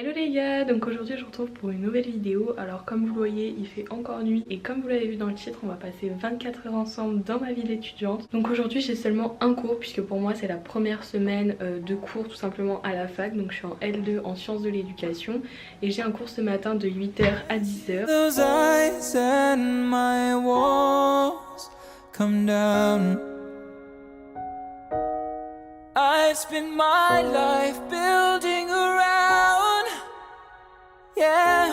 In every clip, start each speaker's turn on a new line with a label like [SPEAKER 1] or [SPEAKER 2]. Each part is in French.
[SPEAKER 1] Hello les gars, donc aujourd'hui je vous retrouve pour une nouvelle vidéo. Alors comme vous le voyez, il fait encore nuit et comme vous l'avez vu dans le titre, on va passer 24 heures ensemble dans ma vie d'étudiante. Donc aujourd'hui j'ai seulement un cours puisque pour moi c'est la première semaine de cours tout simplement à la fac. Donc je suis en L2 en sciences de l'éducation et j'ai un cours ce matin de 8 h à 10 h.
[SPEAKER 2] Those eyes and my walls come down. I spend my life building around, yeah.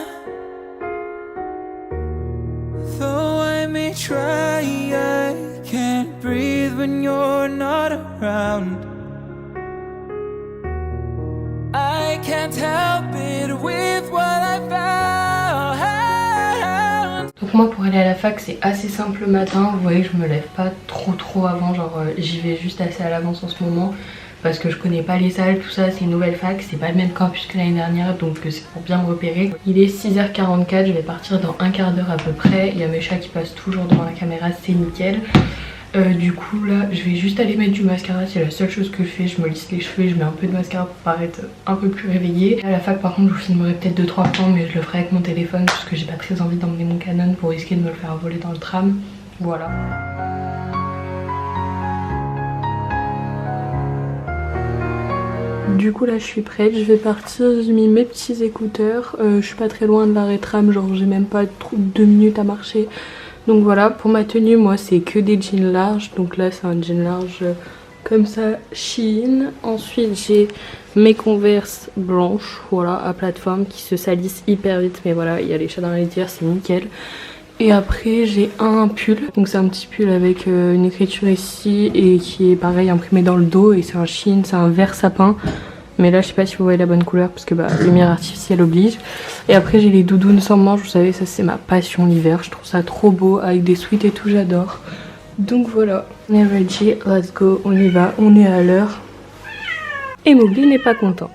[SPEAKER 2] Though I may try, I can't breathe when you're not around. I can't help it with what I found.
[SPEAKER 1] Donc moi pour aller à la fac c'est assez simple le matin, vous voyez je me lève pas trop avant, genre j'y vais juste assez à l'avance en ce moment parce que je connais pas les salles, tout ça, c'est une nouvelle fac, c'est pas le même campus que l'année dernière donc c'est pour bien me repérer. Il est 6 h 44, je vais partir dans un quart d'heure à peu près, il y a mes chats qui passent toujours devant la caméra, c'est nickel. Du coup là je vais juste aller mettre du mascara, c'est la seule chose que je fais, je me lisse les cheveux et je mets un peu de mascara pour paraître un peu plus réveillée. À la fac par contre je vous filmerai peut-être 2-3 fois mais je le ferai avec mon téléphone parce que j'ai pas très envie d'emmener mon Canon pour risquer de me le faire voler dans le tram. Voilà. Du coup là je suis prête, je vais partir, j'ai mis mes petits écouteurs, je suis pas très loin de l'arrêt tram, genre j'ai même pas 2 minutes à marcher. Donc voilà, pour ma tenue, moi c'est que des jeans larges. Donc là c'est un jean large comme ça, Shein. Ensuite j'ai mes Converse blanches, voilà, à plateforme qui se salissent hyper vite. Mais voilà, il y a les chats dans les tirs, c'est nickel. Et après j'ai un pull, donc c'est un petit pull avec une écriture ici et qui est pareil imprimé dans le dos. Et c'est un Shein, c'est un vert sapin. Mais là je sais pas si vous voyez la bonne couleur parce que bah, lumière artificielle oblige. Et après j'ai les doudounes sans manches, vous savez ça c'est ma passion l'hiver. Je trouve ça trop beau avec des sweats et tout, j'adore. Donc voilà, on est ready, let's go, on y va, on est à l'heure. Et Mowgli n'est pas content.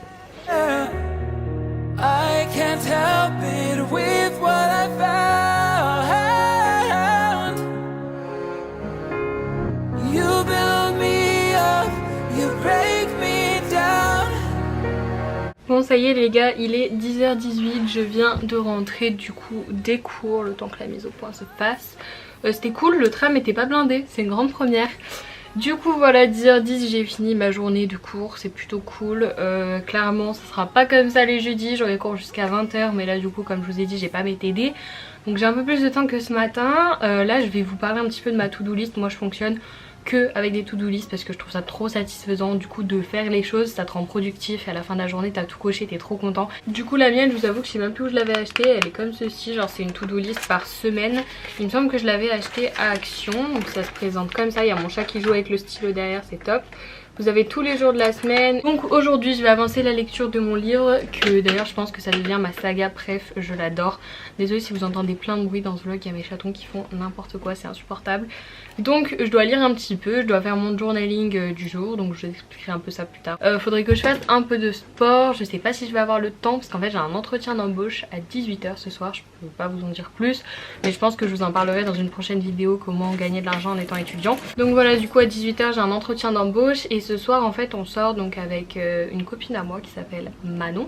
[SPEAKER 2] I can't help it with what I found. You build me up, you break me down.
[SPEAKER 1] Bon ça y est les gars, il est 10 h 18, je viens de rentrer du coup des cours, le temps que la mise au point se passe. C'était cool, le tram était pas blindé, c'est une grande première. Du coup voilà, 10 h 10 j'ai fini ma journée de cours, c'est plutôt cool. Clairement ça sera pas comme ça les jeudis, j'aurai cours jusqu'à 20 h mais là du coup comme je vous ai dit j'ai pas mes TD. Donc j'ai un peu plus de temps que ce matin. Là je vais vous parler un petit peu de ma to-do list, moi je fonctionne que avec des to-do list parce que je trouve ça trop satisfaisant du coup de faire les choses, ça te rend productif et à la fin de la journée t'as tout coché, t'es trop content. Du coup la mienne je vous avoue que je sais même plus où je l'avais achetée, elle est comme ceci, genre c'est une to-do list par semaine. Il me semble que je l'avais achetée à Action, donc ça se présente comme ça, il y a mon chat qui joue avec le stylo derrière, c'est top. Vous avez tous les jours de la semaine. Donc aujourd'hui je vais avancer la lecture de mon livre, que d'ailleurs je pense que ça devient ma saga préf, je l'adore. Désolée si vous entendez plein de bruit dans ce vlog, il y a mes chatons qui font n'importe quoi, c'est insupportable. Donc je dois lire un petit peu, je dois faire mon journaling du jour, donc je vous expliquerai un peu ça plus tard. Faudrait que je fasse un peu de sport, je sais pas si je vais avoir le temps parce qu'en fait j'ai un entretien d'embauche à 18 h ce soir, je peux pas vous en dire plus. Mais je pense que je vous en parlerai dans une prochaine vidéo, comment gagner de l'argent en étant étudiant. Donc voilà, du coup à 18 h j'ai un entretien d'embauche et ce soir en fait on sort donc avec une copine à moi qui s'appelle Manon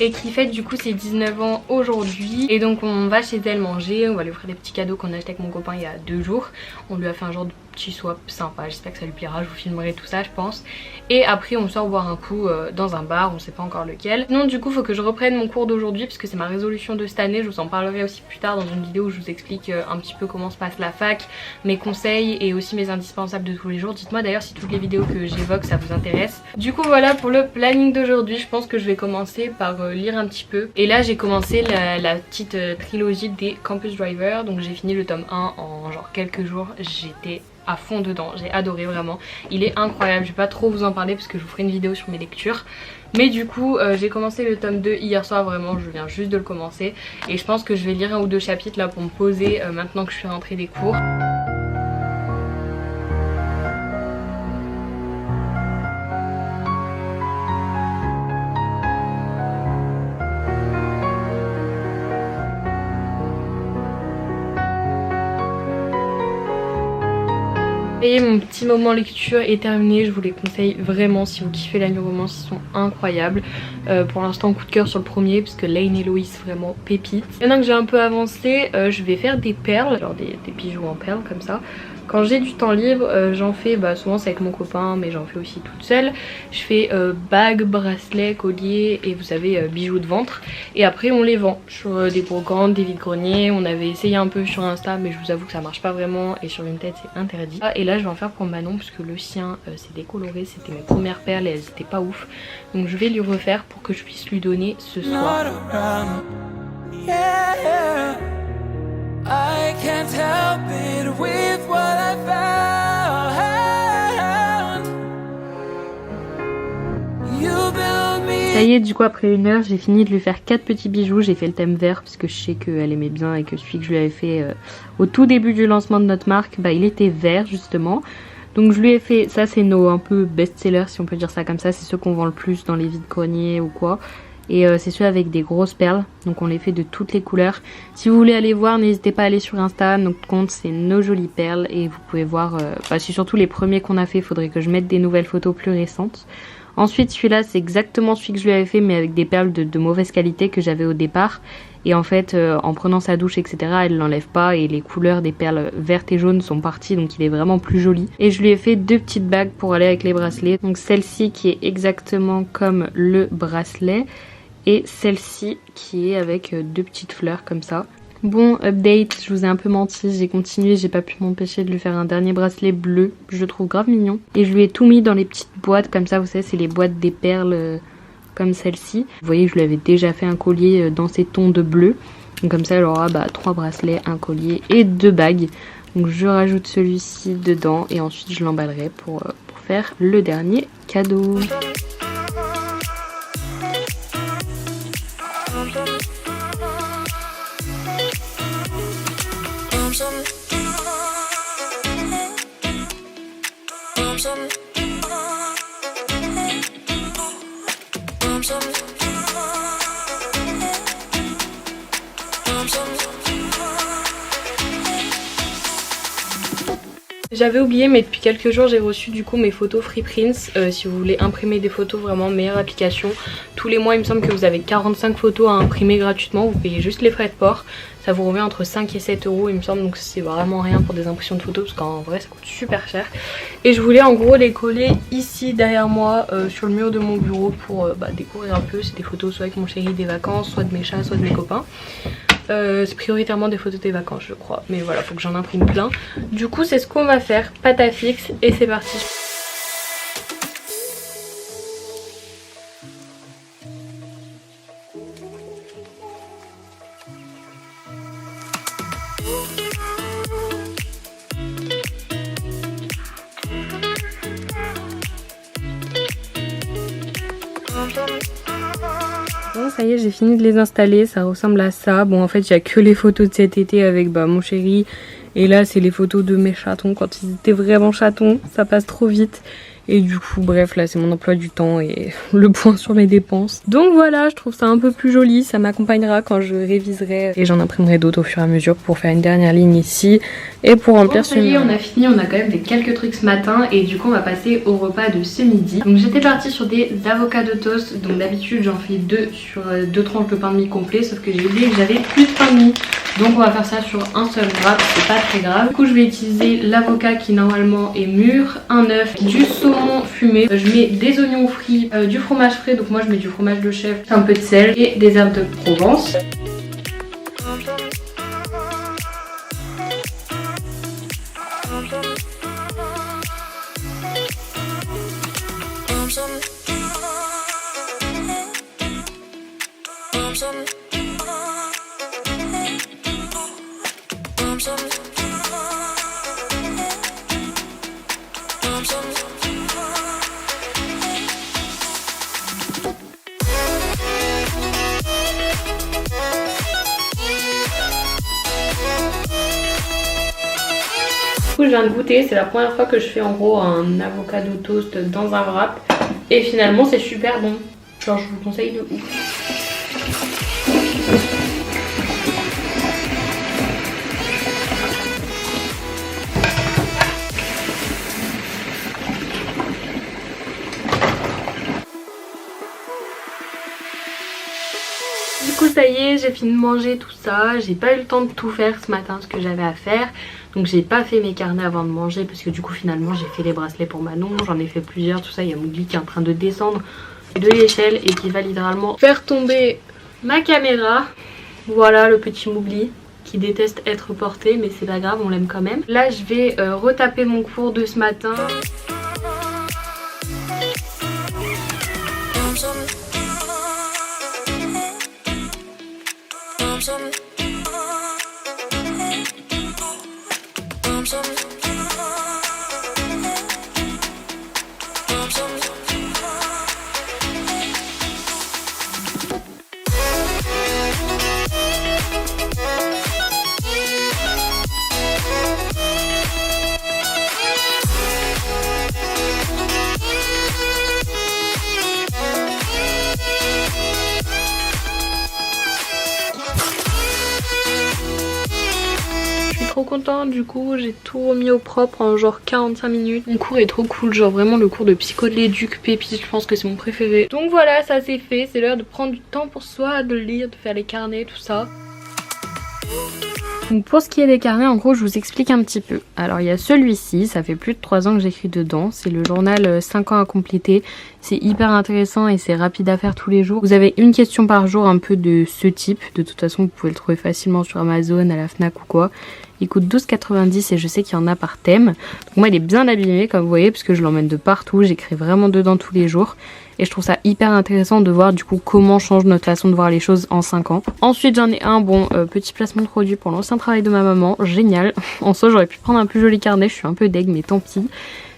[SPEAKER 1] et qui fête du coup ses 19 ans aujourd'hui. Et donc on va chez elle manger, on va lui offrir des petits cadeaux qu'on a acheté avec mon copain il y a 2 jours. On lui a fait un genre de petit swap sympa, j'espère que ça lui plaira, je vous filmerai tout ça je pense. Et après on sort boire un coup dans un bar, on sait pas encore lequel. Non du coup faut que je reprenne mon cours d'aujourd'hui puisque c'est ma résolution de cette année, je vous en parlerai aussi plus tard dans une vidéo où je vous explique un petit peu comment se passe la fac, mes conseils et aussi mes indispensables de tous les jours. Dites-moi d'ailleurs si toutes les vidéos que j'évoque ça vous intéresse. Du coup voilà pour le planning d'aujourd'hui, je pense que je vais commencer par lire un petit peu. Et là j'ai commencé la petite trilogie des Campus Driver, donc j'ai fini le tome 1 en genre quelques jours, j'étais à fond dedans, j'ai adoré vraiment, il est incroyable. Je vais pas trop vous en parler parce que je vous ferai une vidéo sur mes lectures, mais du coup j'ai commencé le tome 2 hier soir, vraiment je viens juste de le commencer et je pense que je vais lire 1 ou 2 chapitres là pour me poser maintenant que je suis rentrée des cours. Et mon petit moment lecture est terminé, je vous les conseille vraiment si vous kiffez la New Romance, ils sont incroyables. Pour l'instant coup de cœur sur le premier parce que Lane et Loïs vraiment pépites. Maintenant que j'ai un peu avancé, je vais faire des perles, genre des bijoux en perles comme ça. Quand j'ai du temps libre, j'en fais, souvent c'est avec mon copain mais j'en fais aussi toute seule. Je fais bagues, bracelets, colliers et vous savez bijoux de ventre. Et après on les vend sur des brocantes, des vides-greniers. On avait essayé un peu sur Insta mais je vous avoue que ça marche pas vraiment et sur Vinted c'est interdit. Et là je vais en faire pour Manon parce que le sien s'est décoloré, c'était mes premières perles et elles étaient pas ouf. Donc je vais lui refaire pour que je puisse lui donner ce soir.
[SPEAKER 2] I can't help it with what I found. You build me.
[SPEAKER 1] Ça y est, du coup après 1 heure j'ai fini de lui faire 4 petits bijoux. J'ai fait le thème vert parce que je sais qu'elle aimait bien et que celui que je lui avais fait au tout début du lancement de notre marque, il était vert justement. Donc je lui ai fait, ça c'est nos un peu best-sellers si on peut dire ça comme ça, c'est ceux qu'on vend le plus dans les vides-greniers ou quoi. Et c'est ceux avec des grosses perles, donc on les fait de toutes les couleurs. Si vous voulez aller voir, n'hésitez pas à aller sur Insta, notre compte c'est Nos Jolies Perles. Et vous pouvez voir, c'est surtout les premiers qu'on a fait, il faudrait que je mette des nouvelles photos plus récentes. Ensuite celui-là c'est exactement celui que je lui avais fait mais avec des perles de mauvaise qualité que j'avais au départ. Et en fait en prenant sa douche etc elle l'enlève pas et les couleurs des perles vertes et jaunes sont parties, donc il est vraiment plus joli. Et je lui ai fait 2 petites bagues pour aller avec les bracelets. Donc celle-ci qui est exactement comme le bracelet et celle-ci qui est avec 2 petites fleurs comme ça. Bon, update, je vous ai un peu menti, j'ai continué, j'ai pas pu m'empêcher de lui faire un dernier bracelet bleu, je le trouve grave mignon. Et je lui ai tout mis dans les petites boîtes comme ça, vous savez c'est les boîtes des perles comme celle-ci. Vous voyez je lui avais déjà fait un collier dans ces tons de bleu. Donc comme ça elle aura 3 bracelets, un collier et 2 bagues. Donc je rajoute celui-ci dedans et ensuite je l'emballerai pour faire le dernier cadeau. J'avais oublié mais depuis quelques jours j'ai reçu du coup mes photos Free Prints. Si vous voulez imprimer des photos, vraiment meilleure application. Tous les mois il me semble que vous avez 45 photos à imprimer gratuitement, vous payez juste les frais de port. Ça vous revient entre 5 et 7 euros il me semble, donc c'est vraiment rien pour des impressions de photos parce qu'en vrai ça coûte super cher. Et je voulais en gros les coller ici derrière moi sur le mur de mon bureau pour découvrir un peu. C'est des photos soit avec mon chéri des vacances, soit de mes chats, soit de mes copains. C'est prioritairement des photos des vacances je crois, mais voilà faut que j'en imprime plein. Du coup c'est ce qu'on va faire, pâte à fixe et c'est parti. Bon ça y est j'ai fini de les installer, ça ressemble à ça. Bon en fait il n'y a que les photos de cet été avec mon chéri. Et là c'est les photos de mes chatons quand ils étaient vraiment chatons, ça passe trop vite. Et du coup bref là c'est mon emploi du temps et le point sur mes dépenses. Donc voilà je trouve ça un peu plus joli, ça m'accompagnera quand je réviserai. Et j'en imprimerai d'autres au fur et à mesure pour faire une dernière ligne ici. Et pour remplir ce mur. On a fini, on a quand même fait quelques trucs ce matin. Et du coup on va passer au repas de ce midi. Donc j'étais partie sur des avocats de toast. Donc d'habitude j'en fais 2 sur 2 tranches de pain de mie complet. Sauf que j'ai oublié que j'avais plus de pain de mie. Donc on va faire ça sur un seul wrap, c'est pas très grave. Du coup je vais utiliser l'avocat qui normalement est mûr, un œuf, du saumon fumé. Je mets des oignons frits, du fromage frais. Donc moi je mets du fromage de chèvre, un peu de sel et des herbes de Provence. Je viens de goûter, c'est la première fois que je fais en gros un avocado toast dans un wrap et finalement c'est super bon, genre je vous le conseille de ouf. Du coup ça y est, j'ai fini de manger tout ça. J'ai pas eu le temps de tout faire ce matin, ce que j'avais à faire. Donc j'ai pas fait mes carnets avant de manger parce que du coup finalement j'ai fait les bracelets pour Manon. J'en ai fait plusieurs, tout ça. Il y a Mougli qui est en train de descendre de l'échelle et qui va littéralement faire tomber ma caméra. Voilà le petit Mougli qui déteste être porté, mais c'est pas grave, on l'aime quand même. Là je vais retaper mon cours de ce matin. Trop contente, du coup j'ai tout remis au propre en genre 45 minutes. Mon cours est trop cool, genre vraiment le cours de psycho de l'éduc pépite, je pense que c'est mon préféré. Donc voilà, ça c'est fait, c'est l'heure de prendre du temps pour soi, de lire, de faire les carnets, tout ça. Donc pour ce qui est des carnets, en gros je vous explique un petit peu. Alors il y a celui-ci, ça fait plus de 3 ans que j'écris dedans, c'est le journal 5 ans à compléter. C'est hyper intéressant et c'est rapide à faire tous les jours. Vous avez une question par jour un peu de ce type, de toute façon vous pouvez le trouver facilement sur Amazon, à la Fnac ou quoi. Il coûte 12,90 et je sais qu'il y en a par thème. Donc moi il est bien abîmé comme vous voyez parce que je l'emmène de partout, j'écris vraiment dedans tous les jours. Et je trouve ça hyper intéressant de voir du coup comment change notre façon de voir les choses en 5 ans. Ensuite j'en ai un petit placement de produit pour l'ancien travail de ma maman, génial. En soi j'aurais pu prendre un plus joli carnet, je suis un peu deg mais tant pis.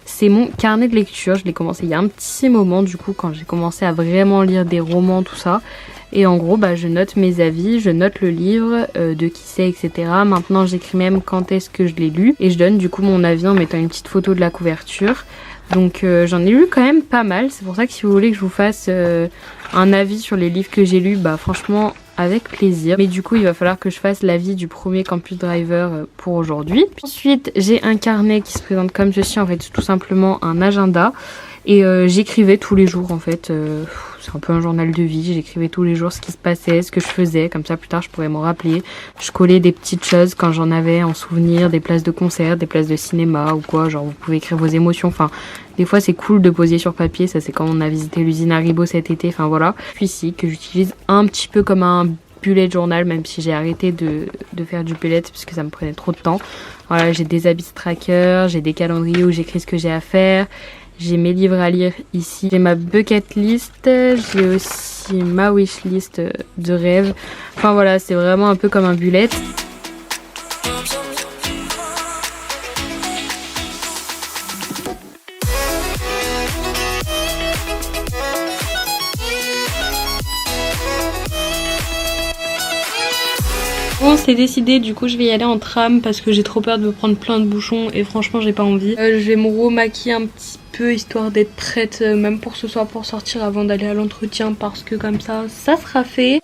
[SPEAKER 1] C'est mon carnet de lecture, je l'ai commencé il y a un petit moment du coup quand j'ai commencé à vraiment lire des romans tout ça. Et en gros je note mes avis, je note le livre, de qui c'est etc. Maintenant j'écris même quand est-ce que je l'ai lu. Et je donne du coup mon avis en mettant une petite photo de la couverture. Donc j'en ai lu quand même pas mal, c'est pour ça que si vous voulez que je vous fasse un avis sur les livres que j'ai lus, franchement avec plaisir. Mais du coup il va falloir que je fasse l'avis du premier Campus Driver pour aujourd'hui. Ensuite j'ai un carnet qui se présente comme ceci, en fait c'est tout simplement un agenda. Et j'écrivais tous les jours en fait, c'est un peu un journal de vie, j'écrivais tous les jours ce qui se passait, ce que je faisais, comme ça plus tard je pourrais m'en rappeler. Je collais des petites choses quand j'en avais en souvenir, des places de concert, des places de cinéma ou quoi, genre vous pouvez écrire vos émotions, enfin des fois c'est cool de poser sur papier, ça c'est quand on a visité l'usine Haribo cet été, enfin voilà. Puis ici que j'utilise un petit peu comme un bullet journal, même si j'ai arrêté de faire du bullet parce que ça me prenait trop de temps. Voilà, j'ai des habits trackers, j'ai des calendriers où j'écris ce que j'ai à faire. J'ai mes livres à lire ici. J'ai ma bucket list. J'ai aussi ma wish list de rêves. Enfin voilà, c'est vraiment un peu comme un bullet. Bon c'est décidé, du coup je vais y aller en tram parce que j'ai trop peur de me prendre plein de bouchons et franchement j'ai pas envie. Je vais me remaquiller un petit peu histoire d'être prête même pour ce soir pour sortir avant d'aller à l'entretien parce que comme ça sera fait.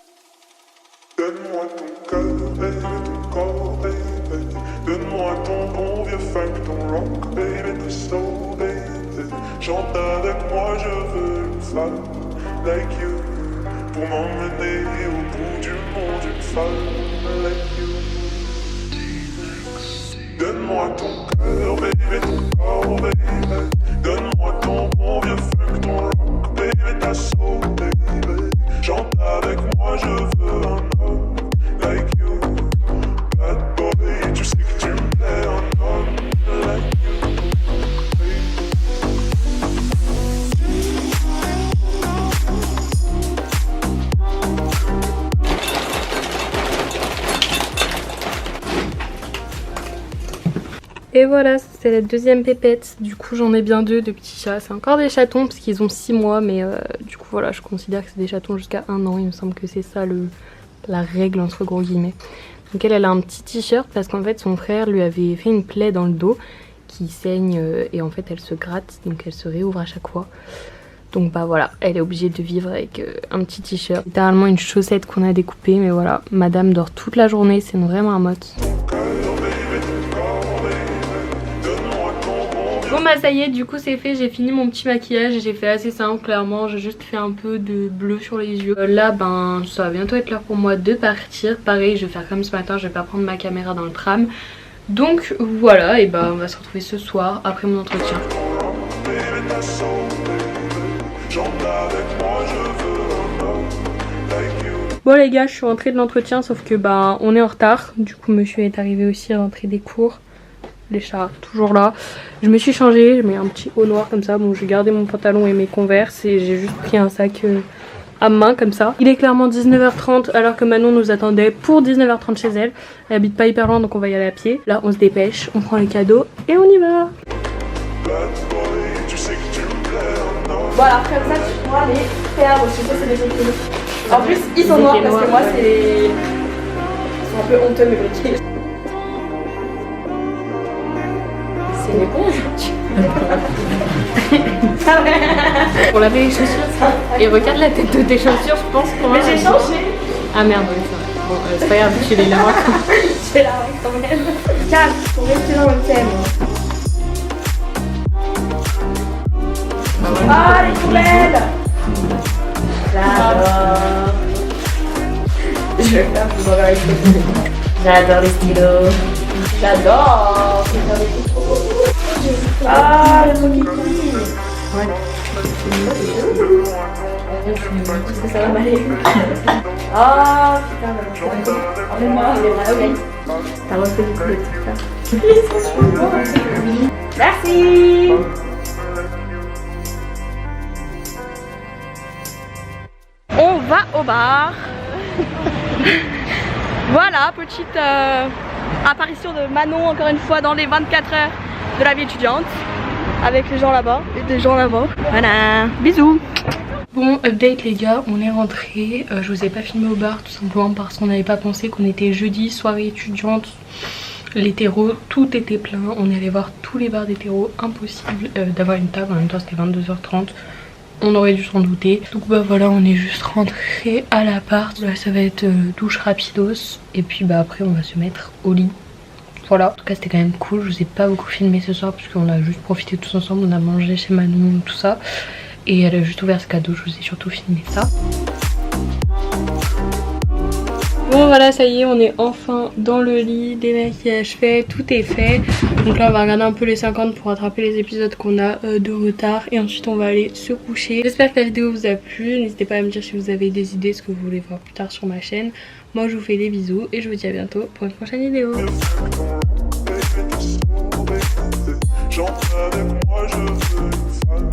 [SPEAKER 3] Donne-moi ton cœur, baby, ton corps, baby. Donne-moi ton bon vieux funk, ton rock, baby, ta soul, baby. Chante avec moi, je veux une femme like you pour m'emmener au bout du monde, une femme like you. Donne-moi ton cœur, baby, ton corps, baby. Donne-moi ton bon vieux funk, ton rock, baby, ta soul, baby. Chante avec moi, je veux un homme like you. Bad boy, tu sais que tu me plais, un homme like you.
[SPEAKER 1] Et voilà, c'est la deuxième pépette. Du coup j'en ai bien 2 de petits chats. C'est encore des chatons parce qu'ils ont 6 mois. Mais du coup voilà, je considère que c'est des chatons jusqu'à 1 an. Il me semble que c'est ça la règle entre gros guillemets. Donc elle a un petit t-shirt parce qu'en fait son frère lui avait fait une plaie dans le dos qui saigne et en fait elle se gratte. Donc elle se réouvre à chaque fois. Donc voilà, elle est obligée de vivre avec un petit t-shirt. Littéralement une chaussette qu'on a découpée. Mais voilà, madame dort toute la journée, c'est vraiment un motte. Bon Bon bah ça y est, du coup c'est fait, j'ai fini mon petit maquillage et j'ai fait assez simple clairement, j'ai juste fait un peu de bleu sur les yeux. Là ben ça va bientôt être l'heure pour moi de partir, pareil je vais faire comme ce matin, je vais pas prendre ma caméra dans le tram. Donc voilà, et bah on va se retrouver ce soir après mon entretien. Bon les gars, je suis rentrée de l'entretien sauf que bah on est en retard, du coup monsieur est arrivé aussi rentré des cours. Les chats toujours là. Je me suis changée, j'ai mis un petit haut noir comme ça. Bon, j'ai gardé mon pantalon et mes Converse et j'ai juste pris un sac à main comme ça. Il est clairement 19h30 alors que Manon nous attendait pour 19h30 chez elle. Elle habite pas hyper loin donc on va y aller à pied. Là on se dépêche, on prend les cadeaux et on y va.
[SPEAKER 4] Voilà, après ça tu pourras les faire aussi, ça c'est des briquets. En plus ils sont noirs parce que moi c'est les... Ils sont un peu honteux mes briquets. C'est une éponge.
[SPEAKER 1] Pour laver les chaussures et regarde la tête de tes chaussures, je pense qu'on va...
[SPEAKER 4] Mais j'ai changé.
[SPEAKER 1] Ah merde, oui c'est vrai. Bon c'est pas grave, tu les laves.
[SPEAKER 4] Je vais la remettre quand même. Calme, pour rester dans le thème. Ah les poubelles. J'adore. Je vais faire pour voir les stylos. J'adore les stylos. J'adore. Ah le Rocky. Ouais. Est-ce que ça va m'aller? Ah putain, emmène-moi, ok. T'as refait du coup les trucs là. Merci. On va au bar. Voilà, petite apparition de Manon encore une fois dans les 24 heures de la vie étudiante. Avec les gens là-bas et des gens là-bas. Voilà, bisous.
[SPEAKER 1] Bon, update les gars, on est rentrés. Je vous ai pas filmé au bar tout simplement parce qu'on n'avait pas pensé qu'on était jeudi, soirée étudiante. L'hétéro, tout était plein. On est allé voir tous les bars d'hétéro. Impossible d'avoir une table, en même temps c'était 22h30. On aurait dû s'en douter. Donc bah voilà, on est juste rentré à l'appart. Là ça va être douche rapidos. Et puis bah après on va se mettre au lit. Voilà, en tout cas c'était quand même cool. Je vous ai pas beaucoup filmé ce soir parce qu'on a juste profité tous ensemble. On a mangé chez Manon, tout ça. Et elle a juste ouvert ce cadeau, je vous ai surtout filmé ça. Bon voilà, ça y est, on est enfin dans le lit, démaquillage fait, tout est fait. Donc là on va regarder un peu les 50 pour rattraper les épisodes qu'on a de retard. Et ensuite on va aller se coucher. J'espère que la vidéo vous a plu, n'hésitez pas à me dire si vous avez des idées, ce que vous voulez voir plus tard sur ma chaîne. Moi je vous fais des bisous et je vous dis à bientôt pour une prochaine vidéo.
[SPEAKER 3] J'entre avec moi, je veux une femme.